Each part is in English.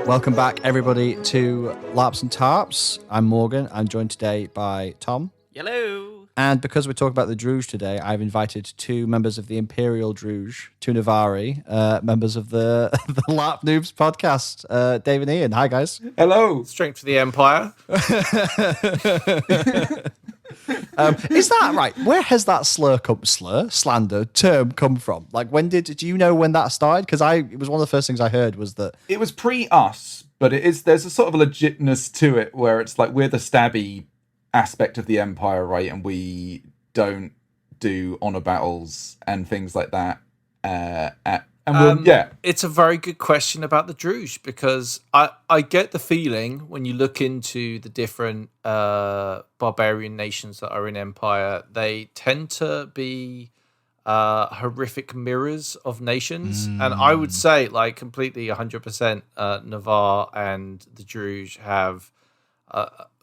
Welcome back, everybody, to Larps and Tarps. I'm Morgan. I'm joined today by Tom. Hello. And because we're talking about the Drouge today, I've invited two members of the Imperial Drouge, two Navari, members of the Larp Noobs podcast, Dave and Ian. Hi, guys. Hello. Strength for the Empire. Is that right? Where has that slander term come from? Like, do you know when that started? Because it was one of the first things I heard was that It was pre-us, but there's a sort of a legitness to it where it's like we're the stabby aspect of the Empire, right? And we don't do honor battles and things like that. It's a very good question about the Drouge, because I get the feeling when you look into the different barbarian nations that are in Empire, they tend to be horrific mirrors of nations. And I would say, like, completely 100%, Navarre and the Drouge have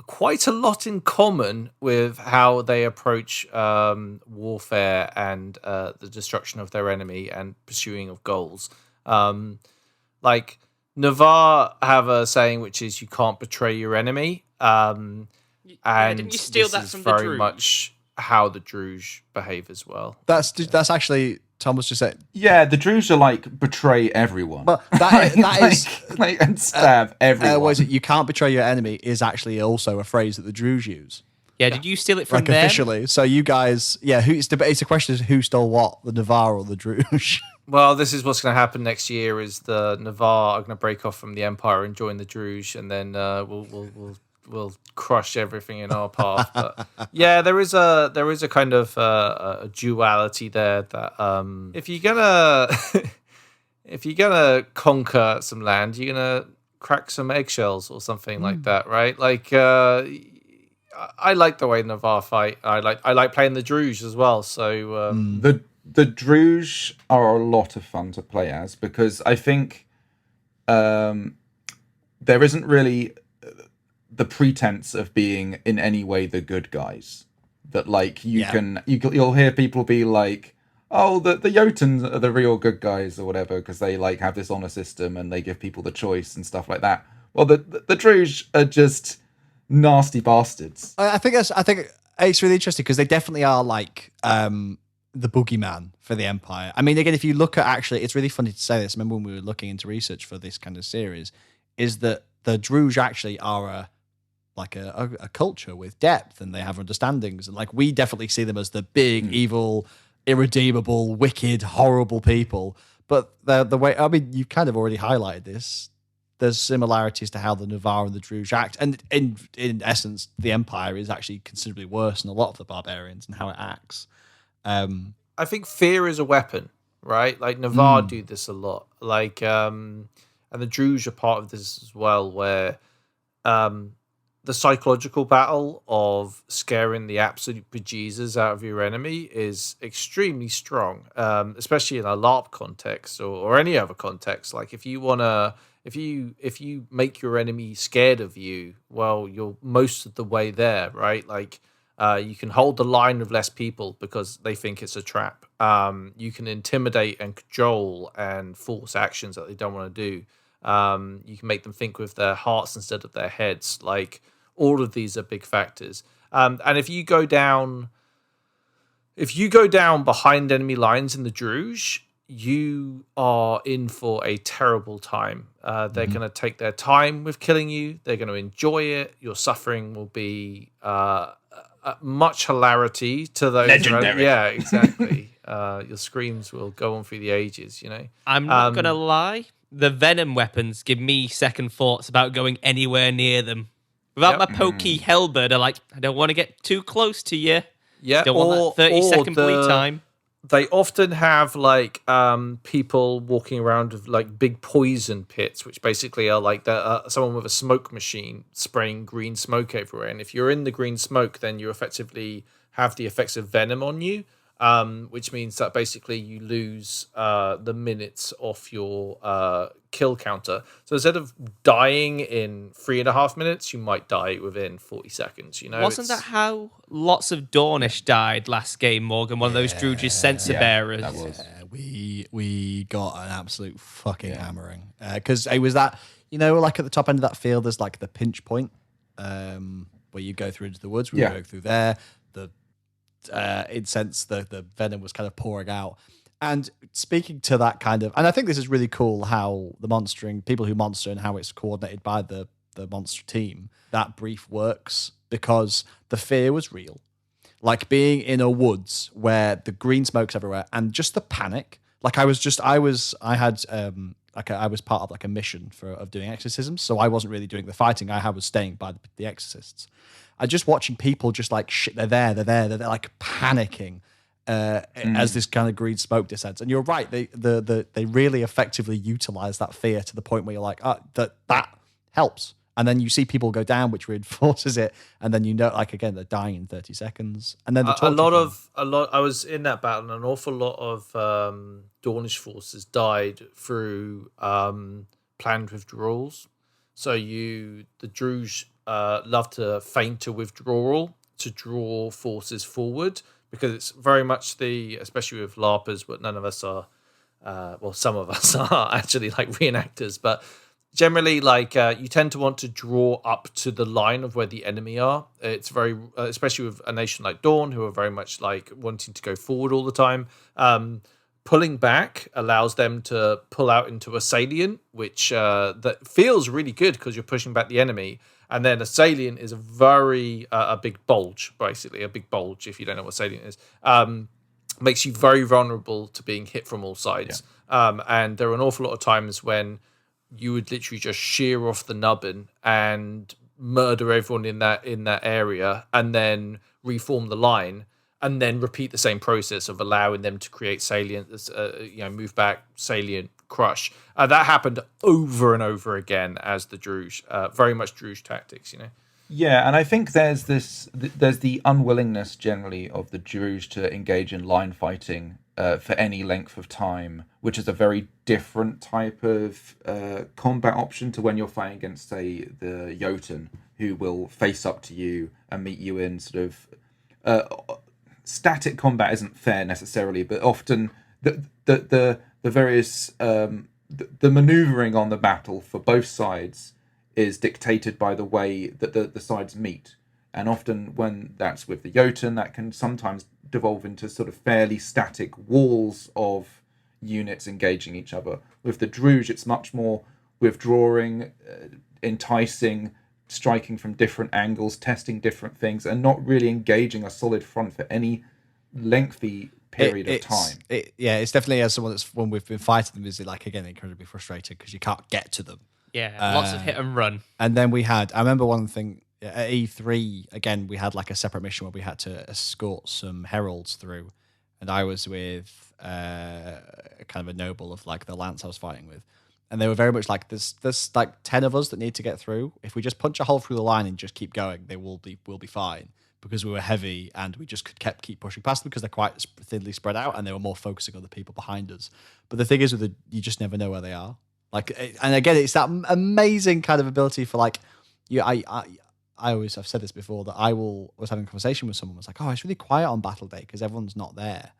quite a lot in common with how they approach warfare and the destruction of their enemy and pursuing of goals. Like, Navarre have a saying which is you can't betray your enemy. And didn't you steal that from the Druj? Very much how the Drouge behave as well. that's actually Thomas just said. Yeah, the Druj are like betray everyone. But that is and stab everyone. what is it? You can't betray your enemy is actually also a phrase that the Drouge use. Yeah, did you steal it from Like them? officially. So you guys, it's a question of who stole what, the Navarre or the Drouge. Well, this is what's going to happen next year: is the Navarre are going to break off from the Empire and join the Drouge, and then we'll crush everything in our path. But yeah, there is a kind of a duality there that if you're gonna conquer some land, you're gonna crack some eggshells or something like that, right? Like I like the way Navarre fight. I like playing the Drouge as well. So The Druj are a lot of fun to play as, because I think there isn't really the pretense of being in any way the good guys. That like you'll hear people be like, oh, the Jotuns are the real good guys or whatever, because they like have this honor system and they give people the choice and stuff like that. Well, the Druj are just nasty bastards. I think it's really interesting because they definitely are like the boogeyman for the Empire. I mean, again, if you look at it's really funny to say this. I remember when we were looking into research for this kind of series, is that the Drouge actually are a culture with depth, and they have understandings, and like we definitely see them as the big evil, irredeemable, wicked, horrible people. But the way, I mean, you kind of already highlighted this. There's similarities to how the Navarre and the Drouge act, and in essence, the Empire is actually considerably worse than a lot of the barbarians and how it acts. I think fear is a weapon, right? Like Navarre do this a lot. Like and the Drouge are part of this as well, where the psychological battle of scaring the absolute bejesus out of your enemy is extremely strong, especially in a LARP context or any other context. Like if you make your enemy scared of you, well, you're most of the way there, right? Like you can hold the line with less people because they think it's a trap. You can intimidate and cajole and force actions that they don't want to do. You can make them think with their hearts instead of their heads. Like all of these are big factors. And if you go down behind enemy lines in the Drouge, you are in for a terrible time. They're going to take their time with killing you. They're going to enjoy it. Your suffering will be much hilarity to those. Legendary. Yeah, exactly. Your screams will go on through the ages, you know. I'm not going to lie. The venom weapons give me second thoughts about going anywhere near them. Without my pokey halberd, I'm like, I don't want to get too close to you. Yeah, Don't want that 30-second bleed time. They often have like people walking around with like big poison pits, which basically are like someone with a smoke machine spraying green smoke everywhere. And if you're in the green smoke, then you effectively have the effects of venom on you, which means that basically you lose the minutes off your kill counter. So instead of dying in 3.5 minutes, you might die within 40 seconds. You know, Wasn't that how lots of Dornish died last game, Morgan? One of those Druge's sensor bearers. That was. We got an absolute fucking hammering because it was that like at the top end of that field, there's like the pinch point where you go through into the woods. We go through there. The incense, the venom was kind of pouring out. And speaking to that kind of, and I think this is really cool how the monstering, people who monster and how it's coordinated by the monster team, that brief works because the fear was real. Like being in a woods where the green smoke's everywhere and just the panic. Like I was part of like a mission of doing exorcisms. So I wasn't really doing the fighting. I was staying by the exorcists. I just watching people just like, shit, they're like panicking. As this kind of green smoke descends, and you're right, they really effectively utilize that fear to the point where you're like, that helps, and then you see people go down, which reinforces it, and then like again, they're dying in 30 seconds, and then a lot. I was in that battle, and an awful lot of Dornish forces died through planned withdrawals. So the Druj love to feint a withdrawal to draw forces forward. Because it's very much especially with LARPers, but none of us are, some of us are actually like reenactors, but generally like you tend to want to draw up to the line of where the enemy are. It's very, especially with a nation like Dawn, who are very much like wanting to go forward all the time. Pulling back allows them to pull out into a salient, which that feels really good because you're pushing back the enemy. And then a salient is a big bulge, basically. A big bulge, if you don't know what salient is, makes you very vulnerable to being hit from all sides. Yeah. And there are an awful lot of times when you would literally just shear off the nubbin and murder everyone in that area and then reform the line and then repeat the same process of allowing them to create salient, move back, salient, crush. That happened over and over again as the Drouge, very much Drouge tactics, Yeah, and I think there's the unwillingness generally of the Drouge to engage in line fighting for any length of time, which is a very different type of combat option to when you're fighting against, say, the Jotun, who will face up to you and meet you in sort of static combat. Isn't fair necessarily, but often the various the maneuvering on the battle for both sides is dictated by the way that the sides meet, and often when that's with the Jotun, that can sometimes devolve into sort of fairly static walls of units engaging each other. With the Drouge, it's much more withdrawing, enticing, striking from different angles, testing different things, and not really engaging a solid front for any lengthy period of time. It's definitely, as someone when we've been fighting them, is it like, again, incredibly frustrating because you can't get to them. Yeah, lots of hit and run. And then I remember one thing at E3, again, we had like a separate mission where we had to escort some heralds through, and I was with kind of a noble of like the lance I was fighting with, and they were very much like, there's like 10 of us that need to get through. If we just punch a hole through the line and just keep going, we'll be fine. Because we were keep pushing past them because they're quite thinly spread out, and they were more focusing on the people behind us. But the thing is, you just never know where they are. Like, and again, it's that amazing kind of ability for like you. I always have said this before that was having a conversation with someone, was like, oh, it's really quiet on battle day because everyone's not there.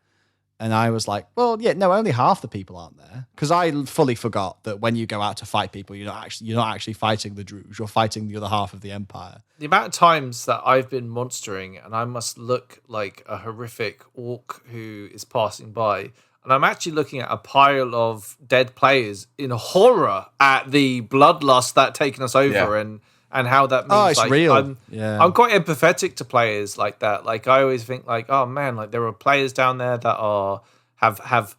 And I was like, well, yeah, no, only half the people aren't there. Because I fully forgot that when you go out to fight people, you're not actually fighting the Drouge, you're fighting the other half of the Empire. The amount of times that I've been monstering and I must look like a horrific orc who is passing by, and I'm actually looking at a pile of dead players in horror at the bloodlust that taken us over, and how that means, it's like, real. I'm quite empathetic to players like that. Like, I always think like, oh man, like there are players down there that have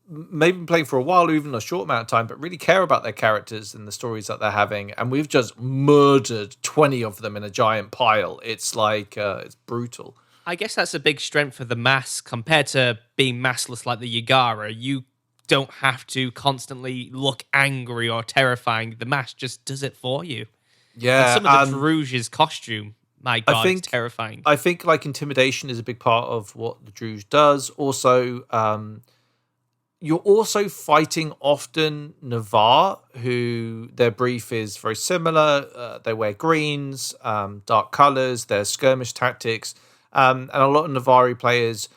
maybe been playing for a while or even a short amount of time, but really care about their characters and the stories that they're having. And we've just murdered 20 of them in a giant pile. It's like, it's brutal. I guess that's a big strength for the mass compared to being massless like the Yagara. You don't have to constantly look angry or terrifying. The mass just does it for you. Yeah, and some of the Drouge's costume, my God, it's terrifying. I think like intimidation is a big part of what the Drouge does. Also, you're also fighting often Navarre, who their brief is very similar. They wear greens, dark colors, their skirmish tactics, and a lot of Navarre players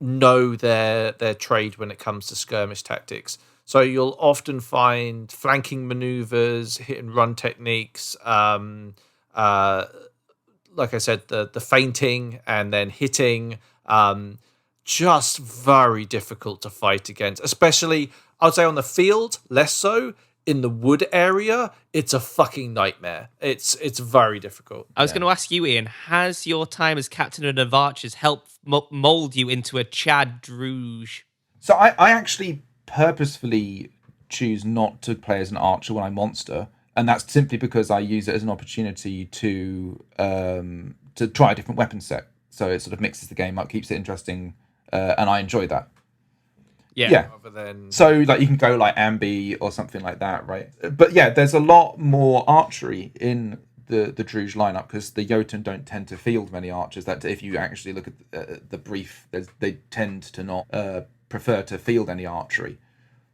know their trade when it comes to skirmish tactics. So you'll often find flanking maneuvers, hit and run techniques. Like I said, the feinting and then hitting, just very difficult to fight against. Especially, I would say on the field, less so. In the wood area, it's a fucking nightmare. It's very difficult. I was going to ask you, Ian, has your time as captain of archers helped mold you into a Chad Drouge? So I actually purposefully choose not to play as an archer when I monster, and that's simply because I use it as an opportunity to try a different weapon set. So it sort of mixes the game up, keeps it interesting, and I enjoy that. Yeah. So like you can go like Ambi or something like that, right? But yeah, there's a lot more archery in the Drouge lineup because the Jotun don't tend to field many archers. That if you actually look at the brief, they tend to not prefer to field any archery.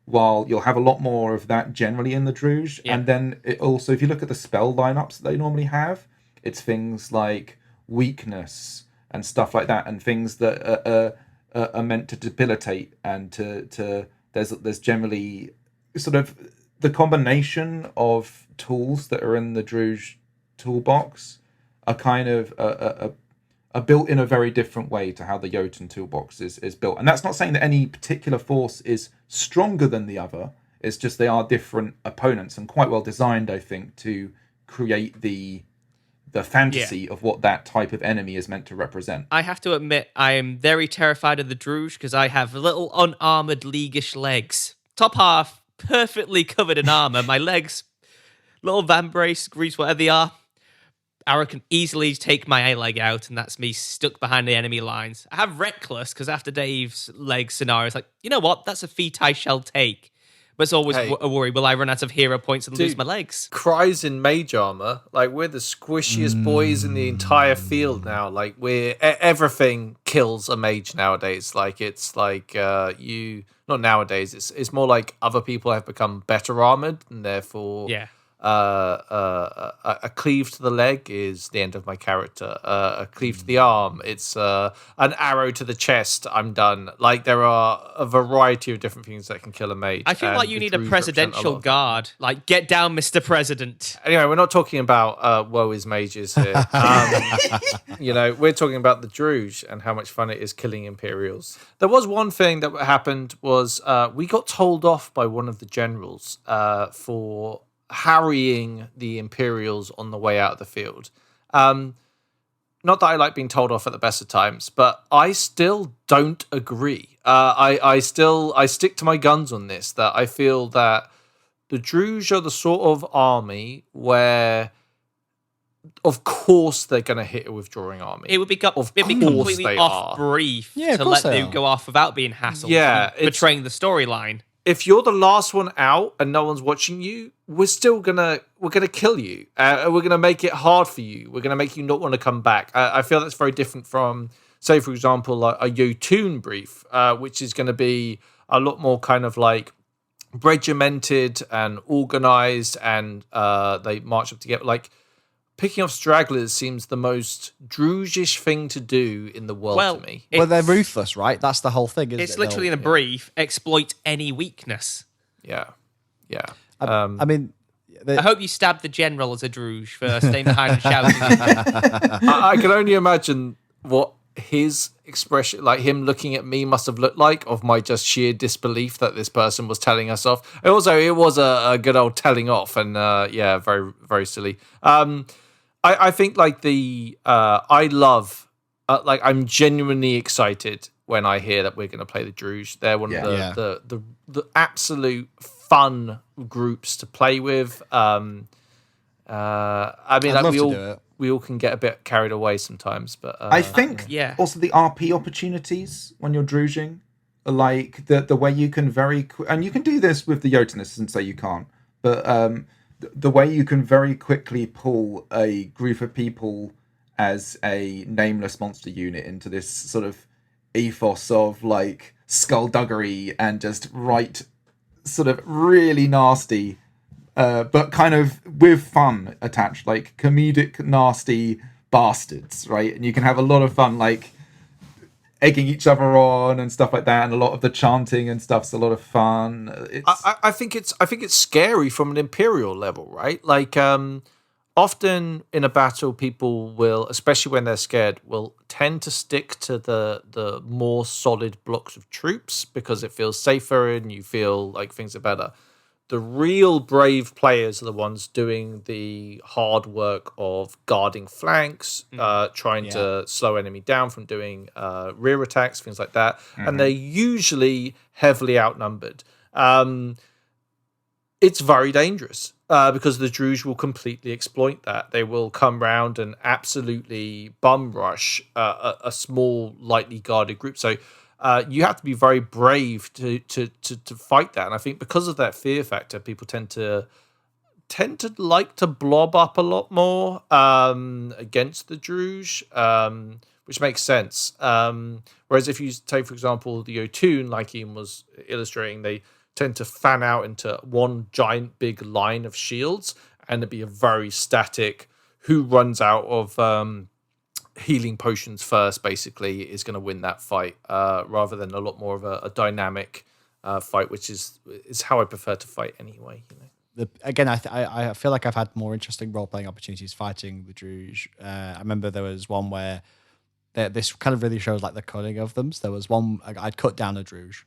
While you'll have a lot more of that generally in the Drouge, and then it also, if you look at the spell lineups that they normally have, it's things like weakness and stuff like that, and things that are meant to debilitate and to there's generally sort of the combination of tools that are in the Drouge toolbox are kind of are built in a very different way to how the Jotun toolbox is built. And that's not saying that any particular force is stronger than the other. It's just they are different opponents and quite well designed, I think, to create the fantasy of what that type of enemy is meant to represent. I have to admit, I am very terrified of the Drouge because I have little unarmored leaguish legs. Top half, perfectly covered in armor. My legs, little vambrace, grease, whatever they are. Arrow can easily take my leg out, and that's me stuck behind the enemy lines. I have Reckless because after Dave's leg scenario, it's like, you know what? That's a feat I shall take. But it's always a worry. Will I run out of hero points and lose my legs? Cries in mage armor. Like, we're the squishiest boys in the entire field now. Like, everything kills a mage nowadays. Like, it's like not nowadays. It's more like other people have become better armored, and therefore a cleave to the leg is the end of my character. A cleave to the arm, it's an arrow to the chest, I'm done. Like, there are a variety of different things that can kill a mage. I feel like you need a presidential guard. Like, get down, Mr. President. Anyway, we're not talking about woe is mages here. We're talking about the Drouge and how much fun it is killing Imperials. There was one thing that happened was we got told off by one of the generals for harrying the Imperials on the way out of the field. Not that I like being told off at the best of times, but I still don't agree. I stick to my guns on this, that I feel that the Drouge are the sort of army where, of course, they're going to hit a withdrawing army. It would be completely off brief to let them go off without being hassled. Yeah, betraying the storyline. If you're the last one out and no one's watching you, we're gonna kill you. We're gonna make it hard for you. We're gonna make you not want to come back. I feel that's very different from, say, for example, like a Jotun brief, which is going to be a lot more kind of like regimented and organized, and they march up together. Like, picking off stragglers seems the most Drouge-ish thing to do in the world to me. Well, they're ruthless, right? That's the whole thing, isn't it? It's literally in a brief, exploit any weakness. Yeah. I mean, I hope you stabbed the general as a Drouge for staying behind and shouting. I can only imagine what his expression, like him looking at me, must have looked like, of my just sheer disbelief that this person was telling us off. And also, it was a good old telling off, and very, very silly. I think like I love, I'm genuinely excited when I hear that we're going to play the Drouge. They're one of the absolute fun groups to play with. I mean, like we all can get a bit carried away sometimes, but I think also the RP opportunities when you're Drouging, like the way you can and you can do this with the Jotunists and say you can't, but the way you can very quickly pull a group of people as a nameless monster unit into this sort of ethos of like skullduggery and just sort of really nasty, but kind of with fun attached, like comedic nasty bastards, right? And you can have a lot of fun, like egging each other on and stuff like that, and a lot of the chanting and stuff's a lot of fun. I think it's scary from an Imperial level, right? Like often in a battle, people will, especially when they're scared, will tend to stick to the more solid blocks of troops because it feels safer and you feel like things are better. The real brave players are the ones doing the hard work of guarding flanks, trying to slow enemy down from doing rear attacks, things like that. And they're usually heavily outnumbered. It's very dangerous because the Drouge will completely exploit that. They will come round and absolutely bum rush a small, lightly guarded group. So you have to be very brave to fight that. And I think because of that fear factor, people tend to like to blob up a lot more against the Drouge, which makes sense. Whereas if you take, for example, the O'Toole, like Ian was illustrating, they tend to fan out into one giant big line of shields, and it'd be a very static. Who runs out of healing potions first, basically, is going to win that fight, rather than a lot more of a dynamic fight, which is how I prefer to fight anyway. Again, I feel like I've had more interesting role playing opportunities fighting the Drouge. I remember there was one where this kind of really shows like the cunning of them. So there was one I'd cut down a Drouge,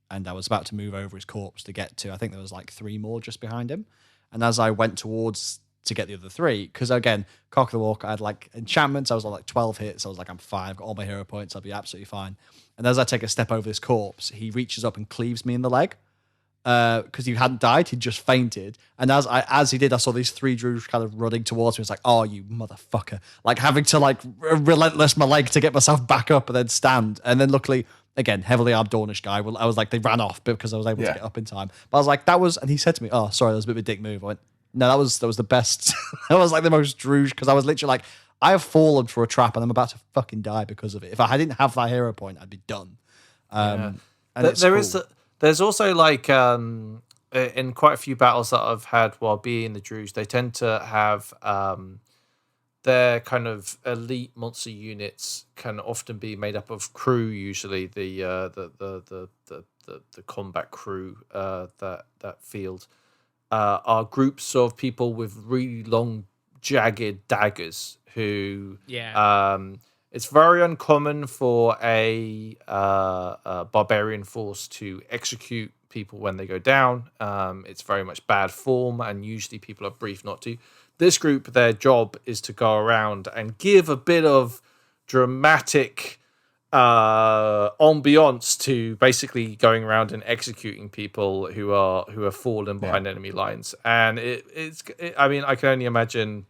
and I was about to move over his corpse to get to. I think there was like 3 more just behind him, and as I went towards to get the other 3, because again, Cock of the Walk, I had like enchantments. I was on like 12 hits. I was like, I'm fine. I've got all my hero points. I'll be absolutely fine. And as I take a step over this corpse, he reaches up and cleaves me in the leg. Because he hadn't died, he'd just fainted. And as he did, I saw these 3 Drouge kind of running towards me. It's like, oh, you motherfucker. Like having to like relentless my leg to get myself back up and then stand. And then luckily, again, heavily armed Dornish guy, I was like, they ran off because I was able to get up in time. But I was like, and he said to me, oh, sorry, that was a bit of a dick move. I went, no, that was the best. That was like the most Drouge, because I was literally like, I have fallen for a trap and I'm about to fucking die because of it. If I didn't have that hero point, I'd be done. And there's also like in quite a few battles that I've had while being the Drouge, they tend to have their kind of elite monster units can often be made up of crew. Usually the combat crew that field are groups of people with really long jagged daggers who it's very uncommon for a barbarian force to execute people when they go down. It's very much bad form, and usually people are briefed not to. This group, their job is to go around and give a bit of dramatic ambiance to basically going around and executing people who are fallen behind enemy lines. And I mean, I can only imagine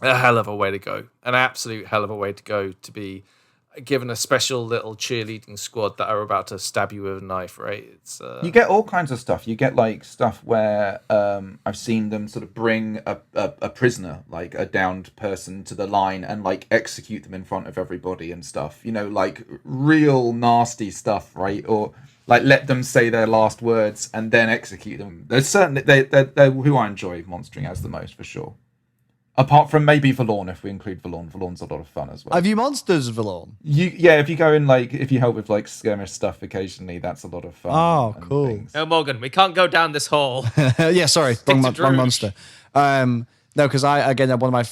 a hell of a way to go, an absolute hell of a way to go, to be given a special little cheerleading squad that are about to stab you with a knife, right? It's you get all kinds of stuff. You get like stuff where I've seen them sort of bring a prisoner, like a downed person, to the line and like execute them in front of everybody and stuff. You know, like real nasty stuff, right? Or like let them say their last words and then execute them. There's certainly they're who I enjoy monstering as the most, for sure. Apart from maybe Valorn, if we include Valorn. Valorn's a lot of fun as well. Have you monsters, Valorn? If you go in, like, if you help with, like, skirmish stuff occasionally, that's a lot of fun. Oh, cool. Things. No, Morgan, we can't go down this hall. Yeah, sorry. Wrong monster. No, because one of my,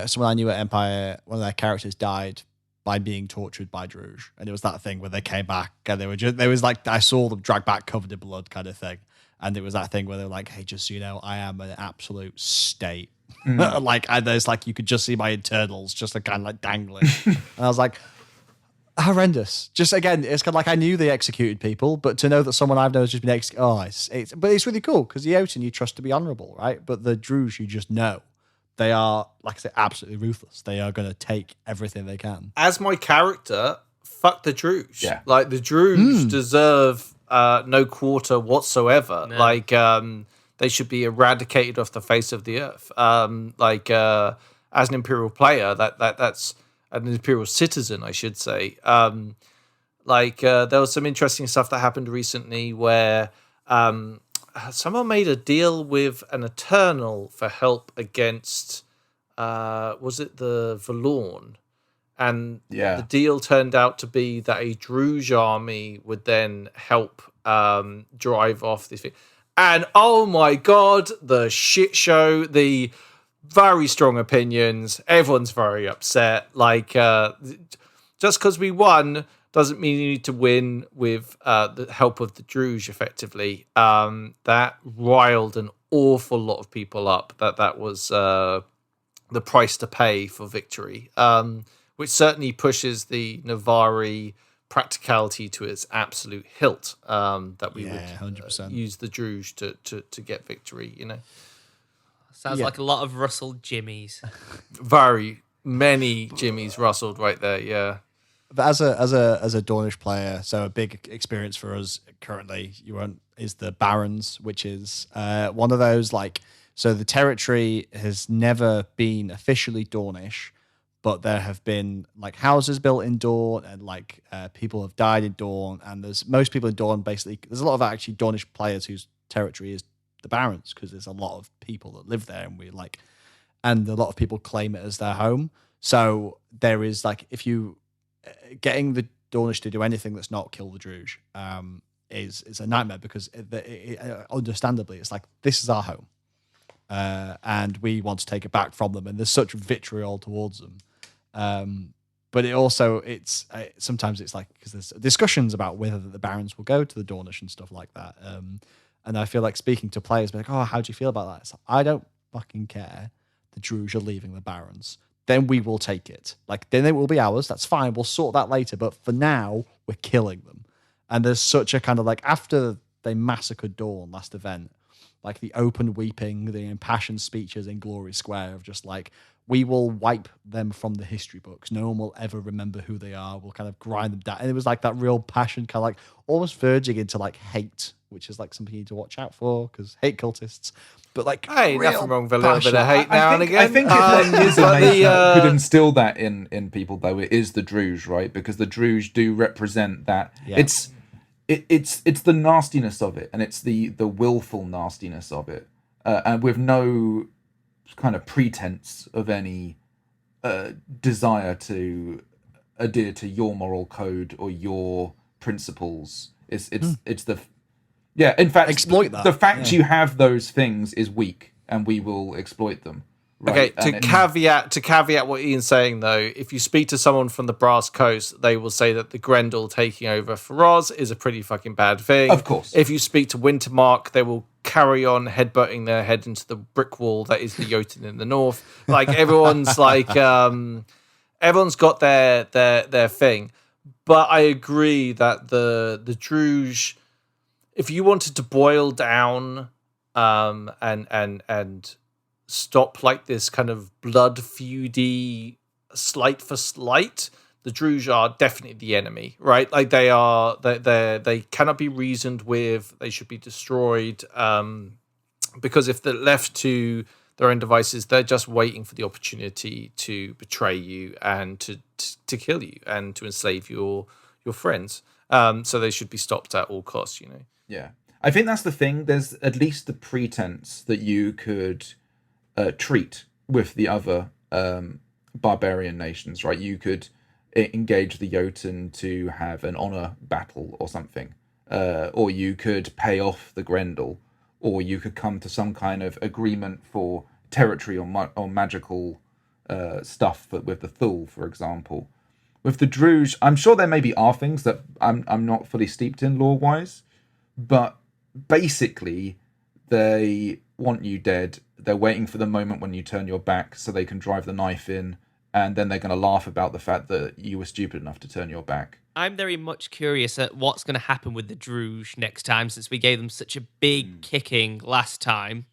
someone I knew at Empire, one of their characters died by being tortured by Druj. And it was that thing where they came back and there was like, I saw them drag back covered in blood kind of thing. And it was that thing where they were like, hey, just so you know, I am an absolute state. Like, and there's like, you could just see my internals just like, kind of like dangling. And I was like, horrendous. Just again, it's kind of like I knew they executed people, but to know that someone I've known has just been executed, but it's really cool because the Jotun you trust to be honourable, right? But the Druj you just know they are, like I say, absolutely ruthless. They are going to take everything they can. As my character, fuck the Druj. Yeah. Like the Druj deserve no quarter whatsoever. No. Like they should be eradicated off the face of the earth. As an Imperial player, that's an Imperial citizen, I should say. There was some interesting stuff that happened recently where someone made a deal with an Eternal for help against, was it the Valorn? and Yeah. the deal turned out to be that a Drouge army would then help drive off this thing. And oh my god, the shit show, the very strong opinions, everyone's very upset. Like, just because we won doesn't mean you need to win with the help of the Drouge, effectively. That riled an awful lot of people up. That was the price to pay for victory, which certainly pushes the Navari practicality to its absolute hilt. That we would 100%. use the Drouge to get victory. You know, Sounds like a lot of rustled jimmies. very many Jimmies rustled right there. Yeah. But as a Dornish player, so a big experience for us currently, is the Barons, which is one of those like. So the territory has never been officially Dornish, but there have been like houses built in Dorne, and like people have died in Dorne, and there's most people in Dorne basically. There's a lot of actually Dornish players whose territory is the Barons because there's a lot of people that live there, and a lot of people claim it as their home. So there is like if you getting the Dornish to do anything that's not kill the Drouge is a nightmare because understandably it's like this is our home. And we want to take it back from them, and there's such vitriol towards them. But it's sometimes it's like because there's discussions about whether the Barons will go to the Dornish and stuff like that. And I feel like speaking to players, like, oh, how do you feel about that? It's like, I don't fucking care. The Druj are leaving the Barons. Then we will take it. Like then it will be ours. That's fine. We'll sort that later. But for now, we're killing them. And there's such a kind of like after they massacred Dawn last event. Like the open weeping, the impassioned speeches in Glory Square of just like, we will wipe them from the history books. No one will ever remember who they are. We'll kind of grind them down. And it was like that real passion, kind of like almost verging into like hate, which is like something you need to watch out for because hate cultists. But like, hey, nothing wrong with a little bit of hate now and again. I think if there is a nation that could instill that in people, though, it is the Druj, right? Because the Druj do represent that. Yeah. It's the nastiness of it, and it's the willful nastiness of it, and with no kind of pretense of any desire to adhere to your moral code or your principles. It's the in fact exploit that. The fact you have those things is weak, and we will exploit them. Right? Okay, to caveat what Ian's saying, though, if you speak to someone from the Brass Coast, they will say that the Grendel taking over Faraz is a pretty fucking bad thing. Of course. If you speak to Wintermark, they will carry on headbutting their head into the brick wall that is the Jotun in the north. Like, everyone's like, everyone's got their thing. But I agree that the Druj, if you wanted to boil down and stop like this kind of blood feudy slight for slight, the Druj are definitely the enemy, right? Like they cannot be reasoned with. They should be destroyed because if they're left to their own devices, they're just waiting for the opportunity to betray you and to kill you and to enslave your friends. So they should be stopped at all costs, you know. Yeah, I think that's the thing. There's at least the pretense that you could treat with the other barbarian nations, right? You could engage the Jotun to have an honor battle or something, or you could pay off the Grendel, or you could come to some kind of agreement for territory or magical stuff with the Thule, for example. With the Druj, I'm sure there maybe are things that I'm not fully steeped in lore-wise, but basically they want you dead. They're waiting for the moment when you turn your back so they can drive the knife in, and then they're going to laugh about the fact that you were stupid enough to turn your back. I'm very much curious at what's going to happen with the Druj next time, since we gave them such a big kicking last time.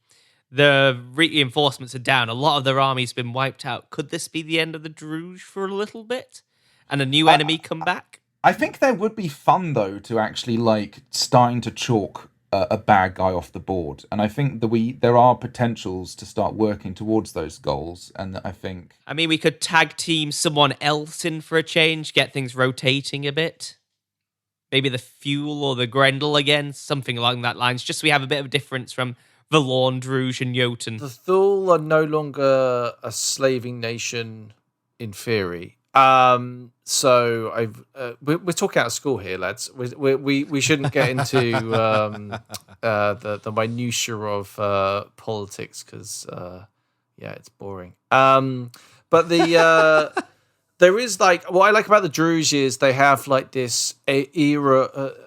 The reinforcements are down. A lot of their army's been wiped out. Could this be the end of the Druj for a little bit? And a new enemy come back? I think there would be fun, though, to actually, like, starting to chalk a bad guy off the board. And I think there are potentials to start working towards those goals. And I think... I mean, we could tag team someone else in for a change, get things rotating a bit. Maybe the Fuel or the Grendel again, something along that lines, just so we have a bit of a difference from Valorn, Drouge, and Jotun. The Thule are no longer a slaving nation in theory. So we're talking out of school here, lads. We shouldn't get into the minutiae of politics because it's boring. But there is like what I like about the Druj is they have like this era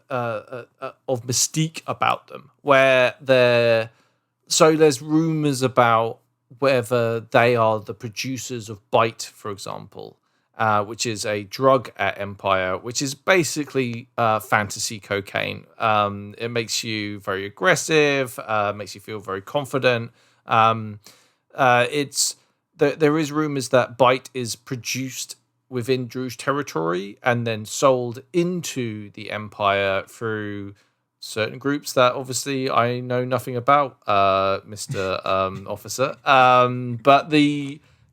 of mystique about them where there's rumors about whether they are the producers of Bite, for example. Which is a drug at Empire, which is basically fantasy cocaine. It makes you very aggressive, makes you feel very confident. There is rumors that Bite is produced within Druj territory and then sold into the Empire through certain groups that obviously I know nothing about, Mr. Officer. But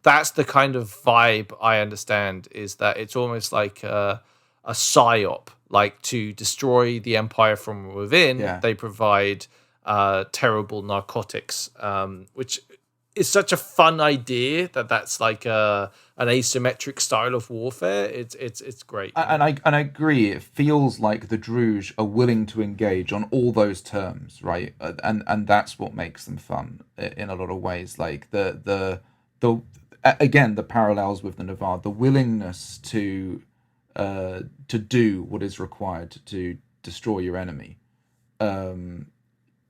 that's the kind of vibe I understand, is that it's almost like a psyop, like to destroy the Empire from within. Yeah. They provide terrible narcotics, which is such a fun idea that's like an asymmetric style of warfare. It's great. And I agree. It feels like the Druj are willing to engage on all those terms, right? And that's what makes them fun in a lot of ways. Like the again, the parallels with the Navarre, the willingness to do what is required to destroy your enemy,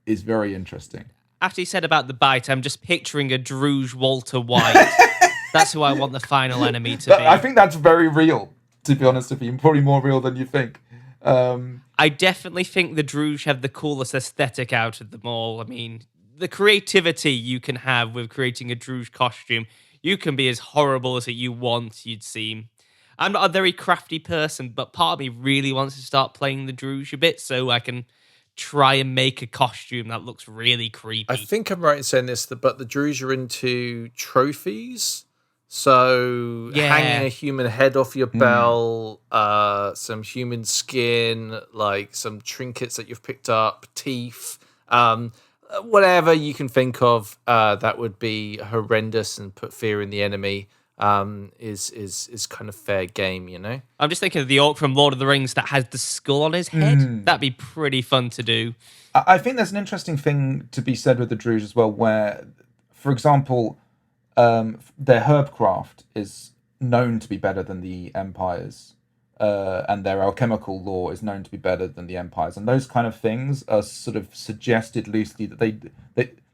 is very interesting. After he said about the Bite, I'm just picturing a Druj Walter White. That's who I want the final enemy to be. I think that's very real, to be honest with you. Probably more real than you think. I definitely think the Druj have the coolest aesthetic out of them all. I mean, the creativity you can have with creating a Druj costume. You can be as horrible as you want, you'd seem. I'm not a very crafty person, but part of me really wants to start playing the Druj a bit so I can try and make a costume that looks really creepy. I think I'm right in saying this, but the Druj are into trophies. So hanging a human head off your belt, some human skin, like some trinkets that you've picked up, teeth, whatever you can think of that would be horrendous and put fear in the enemy is kind of fair game, you know? I'm just thinking of the orc from Lord of the Rings that has the skull on his head. That'd be pretty fun to do. I think there's an interesting thing to be said with the Druj as well, where, for example, their herbcraft is known to be better than the Empire's. And their alchemical law is known to be better than the Empire's, and those kind of things are sort of suggested loosely that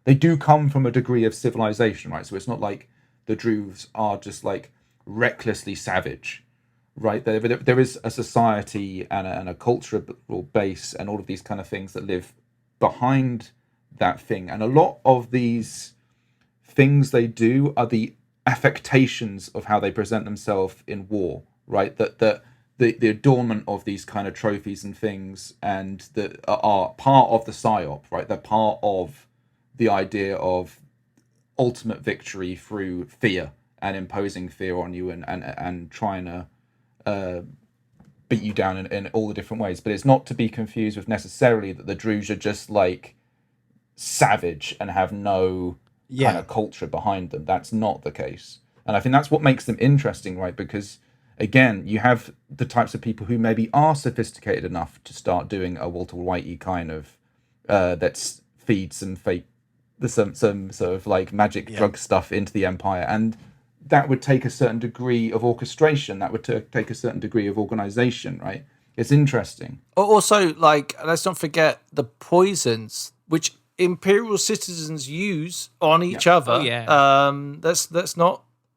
they do come from a degree of civilization, right? So it's not like the Druids are just like recklessly savage, right? There is a society and a cultural base and all of these kind of things that live behind that thing, and a lot of these things they do are the affectations of how they present themselves in war, right? The adornment of these kind of trophies and things, and that are part of the psyop, right? They're part of the idea of ultimate victory through fear and imposing fear on you and trying to beat you down in all the different ways. But it's not to be confused with necessarily that the Druj are just like savage and have no kind of culture behind them. That's not the case. And I think that's what makes them interesting, right? Because again, you have the types of people who maybe are sophisticated enough to start doing a Walter Whitey kind of that feeds some sort of like magic drug stuff into the Empire, and that would take a certain degree of orchestration. That would take a certain degree of organization, right? It's interesting. Also, like, let's not forget the poisons which Imperial citizens use on each other. Oh, yeah.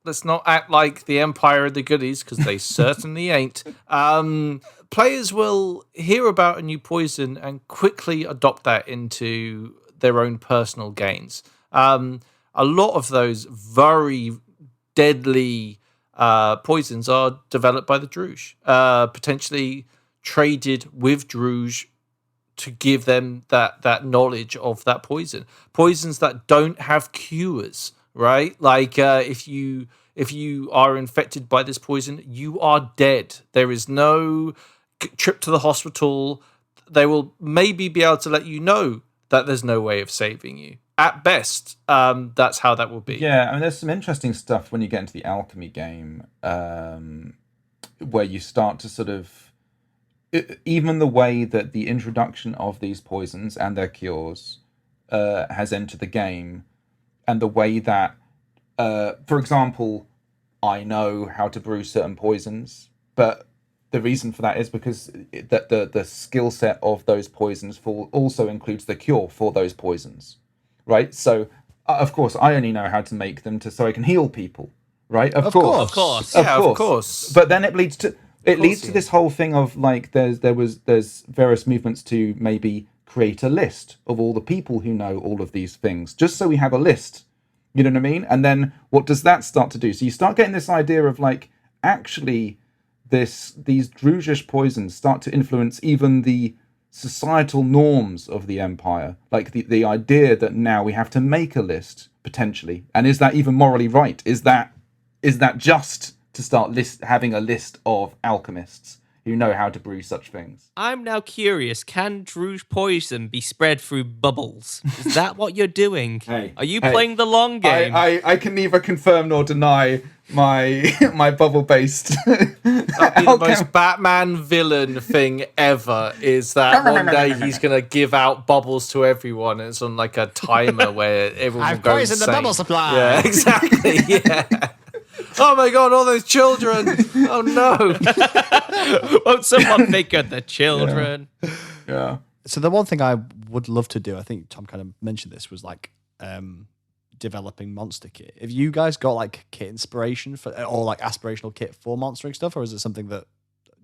Let's not act like the Empire are the goodies, because they certainly ain't. Players will hear about a new poison and quickly adopt that into their own personal gains. A lot of those very deadly poisons are developed by the Drouge, potentially traded with Drouge to give them that knowledge of that poison. Poisons that don't have cures, right? Like if you are infected by this poison, you are dead. There is no trip to the hospital. They will maybe be able to let you know that there's no way of saving you. At best, that's how that will be. Yeah, I mean, there's some interesting stuff when you get into the Alchemy game, where you start to sort of even the way that the introduction of these poisons and their cures has entered the game, and the way that, for example, I know how to brew certain poisons, but the reason for that is because the skill set of those poisons also includes the cure for those poisons, right? So, of course, I only know how to make them so I can heal people, right? Of course. Of course. But then it leads to this whole thing of like there's various movements to maybe create a list of all the people who know all of these things, just so we have a list. You know what I mean? And then what does that start to do? So you start getting this idea of like, actually, these Drujish poisons start to influence even the societal norms of the Empire. Like the idea that now we have to make a list, potentially. And is that even morally right? Is that just to start having a list of alchemists who know how to brew such things? I'm now curious, can Drouge poison be spread through bubbles? Is that what you're doing? Are you playing the long game? I can neither confirm nor deny my bubble-based... That'd be the most Batman villain thing ever, is that one day he's going to give out bubbles to everyone. It's on like a timer where everyone will go insane. I've poisoned the bubble supply. Yeah, exactly, yeah. Oh my god, all those children! Oh no! Won't someone think of the children? Yeah. So the one thing I would love to do, I think Tom kind of mentioned this, was like developing monster kit. Have you guys got like kit inspiration for, or like aspirational kit for monstering stuff, or is it something that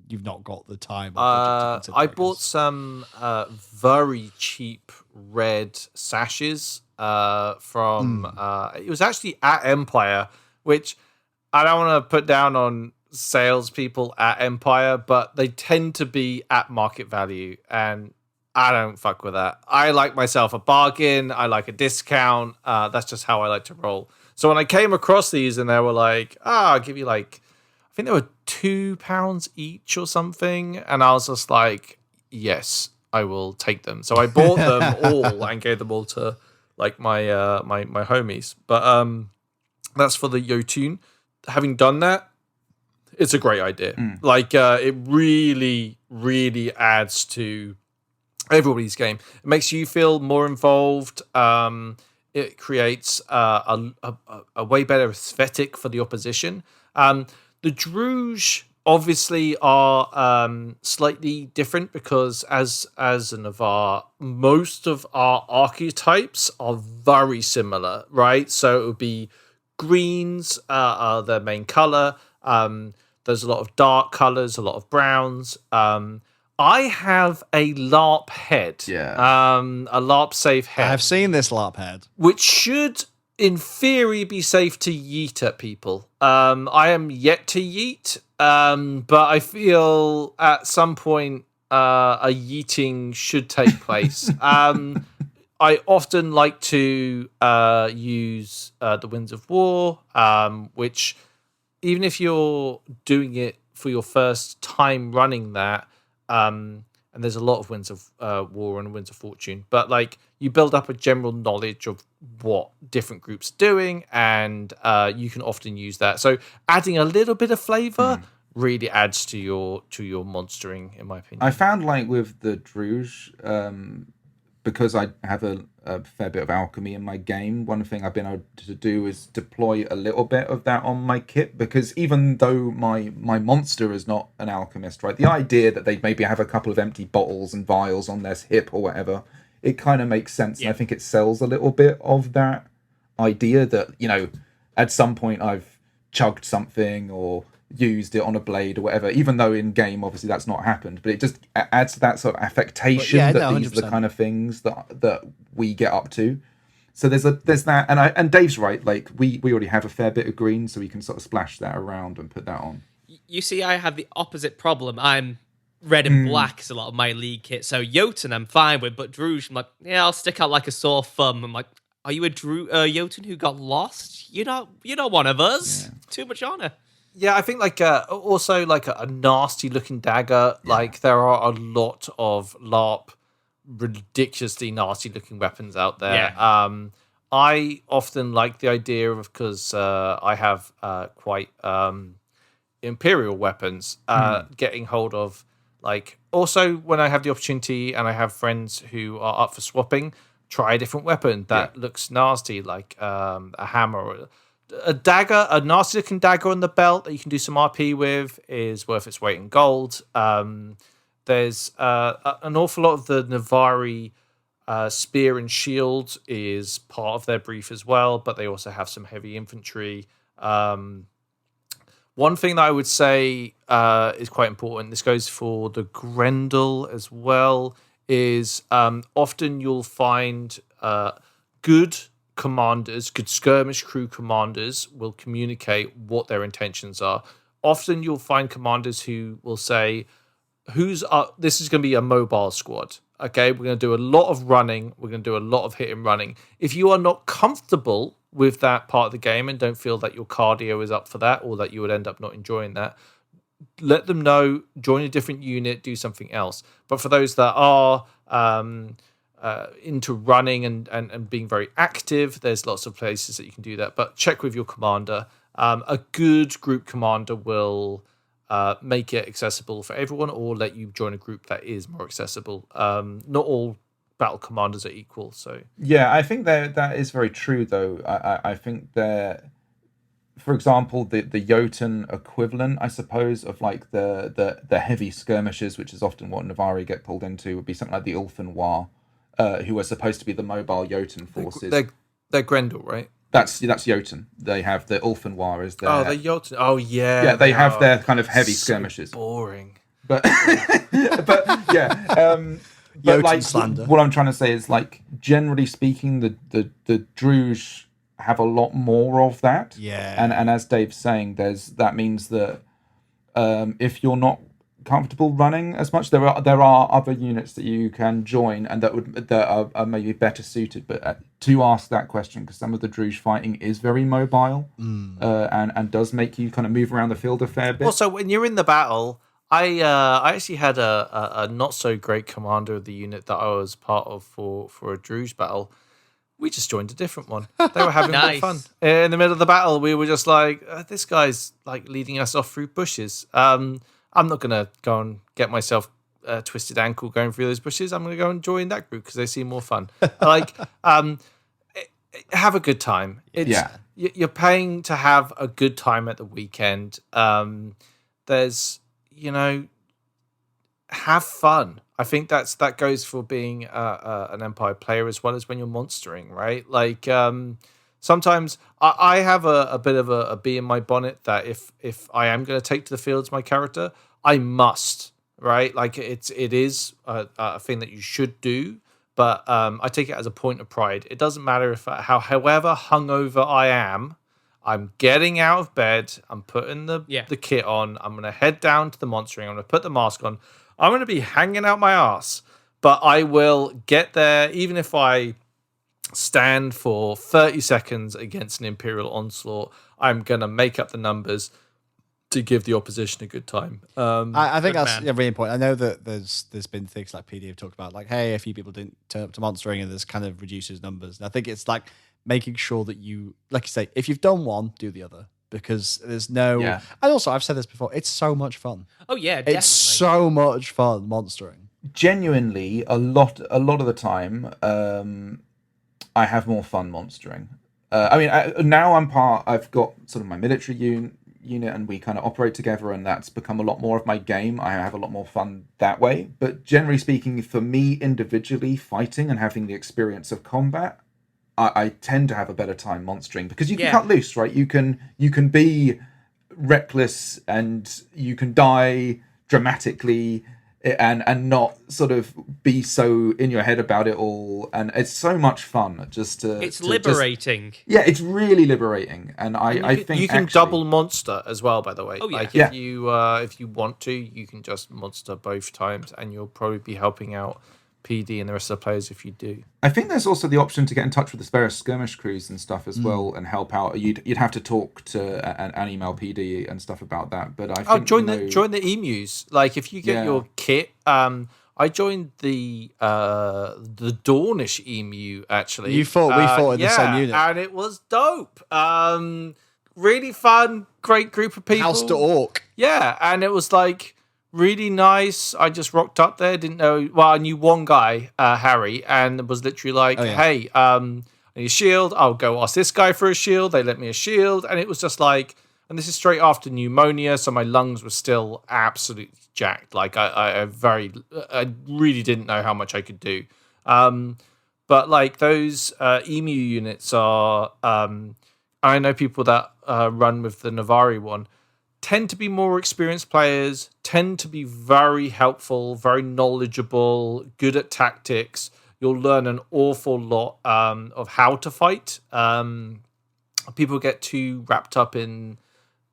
you've not got the time? I bought some very cheap red sashes from. It was actually at Empire, which I don't want to put down on salespeople at Empire, but they tend to be at market value, and I don't fuck with that. I like myself a bargain. I like a discount. That's just how I like to roll. So when I came across these and they were like, I'll give you like, I think they were £2 each or something. And I was just like, yes, I will take them. So I bought them all and gave them all to like my homies. But that's for the Jotun. Having done that, it's a great idea. Like it really, really adds to everybody's game. It makes you feel more involved. It creates a way better aesthetic for the opposition. The Drouge obviously are slightly different because as a Navarre, most of our archetypes are very similar, right? So it would be greens are their main color. There's a lot of dark colors, a lot of browns. I have a Larp head. Yeah. A Larp safe head. I've seen this Larp head. Which should, in theory, be safe to yeet at people. I am yet to yeet, but I feel at some point a yeeting should take place. I often like to use the Winds of War, which, even if you're doing it for your first time running that, and there's a lot of Winds of War and Winds of Fortune, but like you build up a general knowledge of what different groups are doing, and you can often use that. So adding a little bit of flavor really adds to your monstering, in my opinion. I found like with the Druj, because I have a fair bit of alchemy in my game, one thing I've been able to do is deploy a little bit of that on my kit, because even though my monster is not an alchemist, right, the idea that they maybe have a couple of empty bottles and vials on their hip or whatever, it kind of makes sense. Yeah. And I think it sells a little bit of that idea that, you know, at some point I've chugged something or used it on a blade or whatever, even though in game obviously that's not happened, but it just adds to that sort of affectation these are the kind of things that we get up to. So there's that, and Dave's right, like we already have a fair bit of green, so we can sort of splash that around and put that on. You see, I have the opposite problem. I'm red and black is a lot of my league kit, so Jotun I'm fine with, but Drouge, I'm like, yeah, I'll stick out like a sore thumb. I'm like, are you a Jotun who got lost? You're not one of us. Yeah. Too much honor. Yeah, I think like also like a nasty looking dagger. Yeah. Like there are a lot of LARP ridiculously nasty looking weapons out there. Yeah. I often like the idea of, because I have quite Imperial weapons, getting hold of, like, also when I have the opportunity and I have friends who are up for swapping, try a different weapon that looks nasty, like a hammer or a dagger. A nasty looking dagger on the belt that you can do some RP with is worth its weight in gold. There's an awful lot of the Navari spear and shield is part of their brief as well, but they also have some heavy infantry. One thing that I would say is quite important, this goes for the Grendel as well, is often you'll find good commanders, good skirmish crew commanders will communicate what their intentions are. Often you'll find commanders who will say, this is going to be a mobile squad. Okay, we're going to do a lot of running. We're going to do a lot of hit and running. If you are not comfortable with that part of the game and don't feel that your cardio is up for that, or that you would end up not enjoying that, let them know, join a different unit, do something else. But for those that are into running and being very active, there's lots of places that you can do that. But check with your commander. A good group commander will make it accessible for everyone, or let you join a group that is more accessible. Not all battle commanders are equal. So yeah, I think that is very true, though. I think that, for example, the Jotun equivalent, I suppose, of like the heavy skirmishers, which is often what Navari get pulled into, would be something like the Ulfenwar, who are supposed to be the mobile Jotun forces. They're Grendel, right? That's Jotun. They have the Ulfenwar as their... Oh, the Jotun. Oh, yeah. Yeah, they have their kind of heavy skirmishers. Boring. But yeah, but like slander. What I'm trying to say is, like, generally speaking, the Drouge have a lot more of that. Yeah. And as Dave's saying, that means that if you're not comfortable running as much, there are other units that you can join and that are maybe better suited. But to ask that question, because some of the Drouge fighting is very mobile and does make you kind of move around the field a fair bit. Also, when you're in the battle, I actually had a not so great commander of the unit that I was part of for a Drouge battle. We just joined a different one. They were having Nice. fun. In the middle of the battle, we were just like, this guy's like leading us off through bushes. I'm not going to go and get myself a twisted ankle going through those bushes. I'm going to go and join that group because they seem more fun. Like, have a good time. You're paying to have a good time at the weekend. There's, have fun. I think that goes for being an Empire player as well as when you're monstering, right? Like, sometimes I have a bit of a bee in my bonnet that if I am going to take to the field as my character, I must, right? Like, it is a thing that you should do, but I take it as a point of pride. It doesn't matter however hungover I am, I'm getting out of bed, I'm putting the kit on, I'm going to head down to the monstering, I'm going to put the mask on, I'm going to be hanging out my ass, but I will get there even if I stand for 30 seconds against an Imperial onslaught. I'm going to make up the numbers to give the opposition a good time. I think that's really important. I know that there's been things like PD have talked about, like, hey, a few people didn't turn up to monstering and this kind of reduces numbers. And I think it's like making sure that you, like you say, if you've done one, do the other. Because there's no... Yeah. And also, I've said this before, it's so much fun. Oh, yeah, definitely. It's so much fun monstering. Genuinely, a lot of the time, I have more fun monstering. Now I've got sort of my military unit and we kind of operate together, and that's become a lot more of my game. I have a lot more fun that way. But generally speaking, for me individually, fighting and having the experience of combat, I tend to have a better time monstering because you can cut loose, right? You can be reckless and you can die dramatically and not sort of be so in your head about it all. And it's so much fun It's liberating. It's really liberating. And I think you can double monster as well, by the way. Oh, yeah. Like if you want to, you can just monster both times and you'll probably be helping out PD and the rest of the players if you do. I think there's also the option to get in touch with the various skirmish crews and stuff as well and help out. You'd have to talk to an email PD and stuff about that. But I think join the emus. Like if you get your kit, I joined the Dornish emu actually. We fought in the same unit, and it was dope. really fun, great group of people. House to Orc. Yeah, and it was like really nice. I just rocked up there, didn't know. Well, I knew one guy, Harry, and was literally like, "Hey, I need a shield. I'll go ask this guy for a shield." They lent me a shield, and it was just like, and this is straight after pneumonia, so my lungs were still absolutely jacked. Like I really didn't know how much I could do. But like those emu units are, I know people that run with the Navari one, tend to be more experienced players, tend to be very helpful, very knowledgeable, good at tactics. You'll learn an awful lot of how to fight. People get too wrapped up in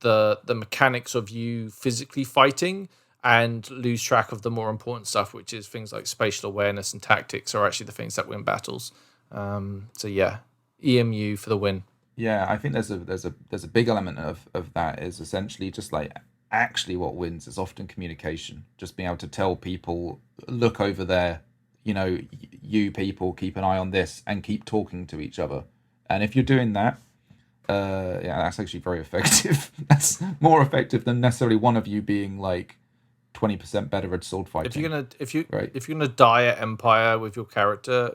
the mechanics of you physically fighting and lose track of the more important stuff, which is things like spatial awareness and tactics are actually the things that win battles. So yeah, EMU for the win. Yeah, I think there's a big element of that is essentially just like actually what wins is often communication. Just being able to tell people, look over there, you people keep an eye on this and keep talking to each other. And if you're doing that, that's actually very effective. That's more effective than necessarily one of you being like 20% better at sword fighting. If you're gonna die at Empire with your character,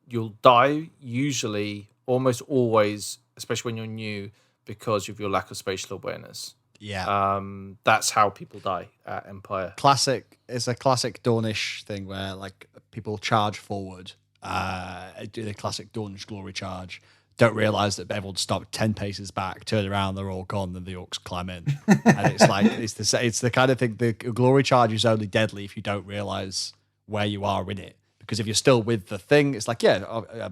you'll die usually almost always, especially when you're new, because of your lack of spatial awareness. Yeah. That's how people die at Empire. It's a classic Dornish thing where like people charge forward, do the classic Dornish glory charge, don't realise that everyone stopped 10 paces back, turn around, they're all gone, then the orcs climb in. And it's like it's the kind of thing, the glory charge is only deadly if you don't realise where you are in it. Because if you're still with the thing, it's like,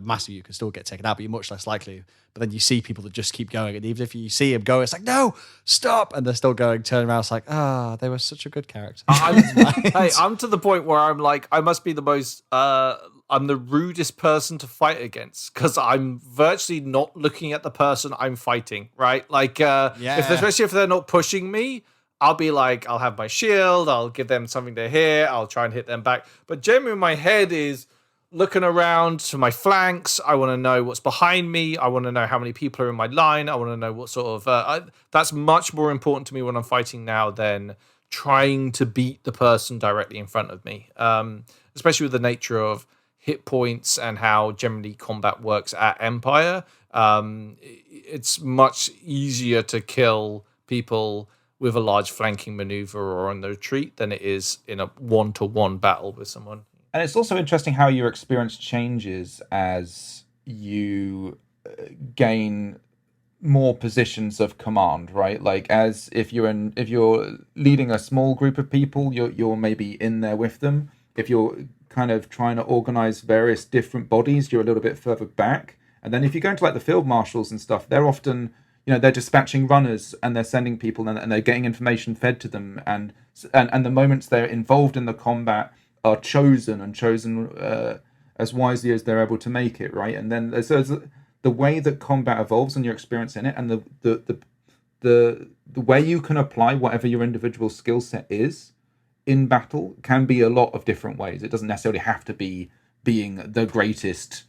massive, you can still get taken out, but you're much less likely. But then you see people that just keep going. And even if you see them go, it's like, no, stop. And they're still going, turn around. It's like, they were such a good character. I'm to the point where I'm like, I must be the most, I'm the rudest person to fight against because I'm virtually not looking at the person I'm fighting, right? Like, especially if they're not pushing me, I'll be like, I'll have my shield, I'll give them something to hit, I'll try and hit them back. But generally, my head is looking around to my flanks. I want to know what's behind me. I want to know how many people are in my line. I want to know what sort of... that's much more important to me when I'm fighting now than trying to beat the person directly in front of me. Especially with the nature of hit points and how generally combat works at Empire. It's much easier to kill people with a large flanking maneuver or on the retreat than it is in a one-to-one battle with someone. And it's also interesting how your experience changes as you gain more positions of command, right? Like as if you're leading a small group of people, you're maybe in there with them. If you're kind of trying to organize various different bodies, you're a little bit further back. And then if you go into like the field marshals and stuff, they're often, they're dispatching runners and they're sending people and they're getting information fed to them. And the moments they're involved in the combat are chosen as wisely as they're able to make it, right? And then there's the way that combat evolves and your experience in it, and the way you can apply whatever your individual skill set is in battle can be a lot of different ways. It doesn't necessarily have to be being the greatest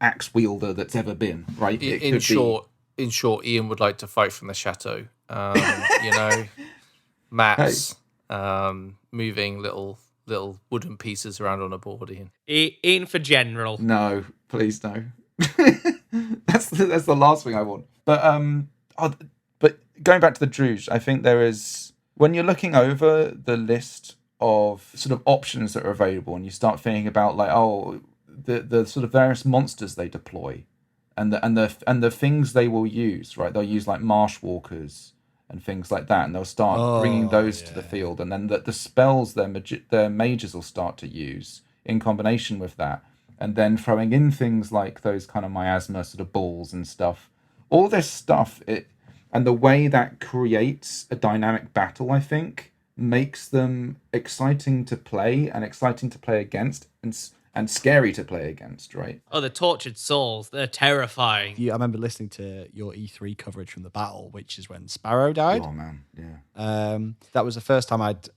axe wielder that's ever been, right? In short, Ian would like to fight from the chateau. Maps, moving little wooden pieces around on a board. Ian for general. No, please no. That's the last thing I want. But going back to the Drouge, I think there is, when you're looking over the list of sort of options that are available, and you start thinking about like, the sort of various monsters they deploy, and the things they will use, right? They'll use like marsh walkers and things like that, and they'll start bringing those to the field, and then the spells their mages will start to use in combination with that, and then throwing in things like those kind of miasma sort of balls and stuff. All this stuff, and the way that creates a dynamic battle, I think, makes them exciting to play and exciting to play against, and scary to play against, right? Oh, the tortured souls. They're terrifying. I remember listening to your E3 coverage from the battle, which is when Sparrow died. Oh, man, yeah. That was the first time I'd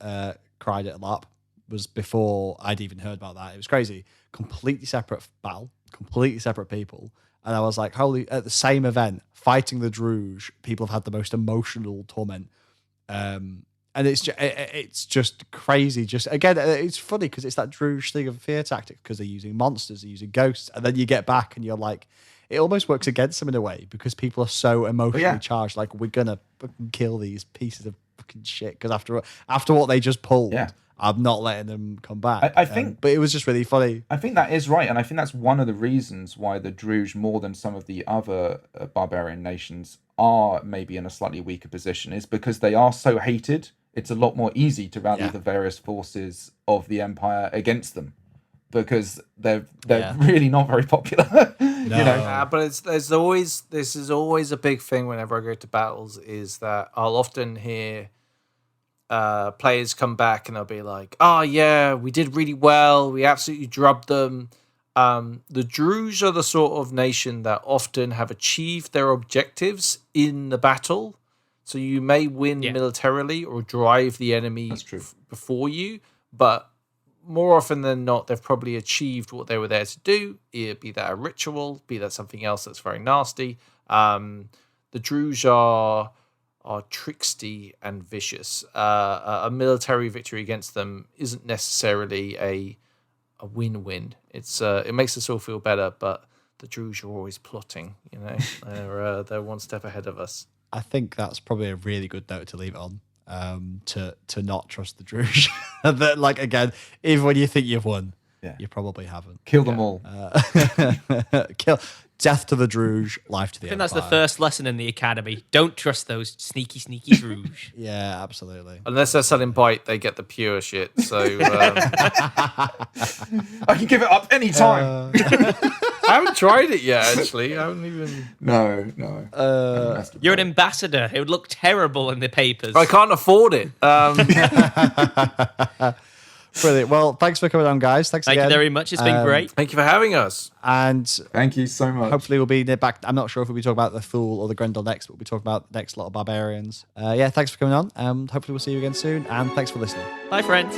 cried at Larp. Was before I'd even heard about that. It was crazy. Completely separate battle, completely separate people. And I was like, holy, at the same event, fighting the Drouge, people have had the most emotional torment. And it's just crazy. Just again, it's funny because it's that Drouge thing of fear tactic because they're using monsters, they're using ghosts, and then you get back and you're like, it almost works against them in a way because people are so emotionally charged. Like, we're gonna fucking kill these pieces of fucking shit because after what they just pulled, I'm not letting them come back. I think, but it was just really funny. I think that is right, and I think that's one of the reasons why the Drouge, more than some of the other barbarian nations, are maybe in a slightly weaker position, is because they are so hated. It's a lot more easy to rally the various forces of the Empire against them because they're really not very popular. No. But this is always a big thing whenever I go to battles, is that I'll often hear players come back and they'll be like, oh yeah, we did really well, we absolutely drubbed them. The Druj are the sort of nation that often have achieved their objectives in the battle, so you may win militarily or drive the enemy before you, but more often than not they've probably achieved what they were there to do, be that a ritual, be that something else that's very nasty. The Druj are tricksty and vicious. A military victory against them isn't necessarily a win-win. It makes us all feel better, but the Druj are always plotting. They're one step ahead of us. I think that's probably a really good note to leave it on. To not trust the Druj. That, like, again, even when you think you've won, you probably haven't. Kill them all. Death to the Druj, life to the I think Empire. that's the first lesson in the academy. Don't trust those sneaky Druj. Yeah, absolutely. Unless they're selling bite, they get the pure shit. So I can give it up any time. I haven't tried it yet, actually. I haven't even. No. You're an ambassador. It would look terrible in the papers. I can't afford it. Brilliant. Well, thanks for coming on, guys. Thank you very much. It's been great. Thank you for having us. And thank you so much. Hopefully we'll be back. I'm not sure if we'll be talking about the Fool or the Grendel next, but we'll be talking about the next lot of Barbarians. Thanks for coming on. Hopefully we'll see you again soon. And thanks for listening. Bye, friends.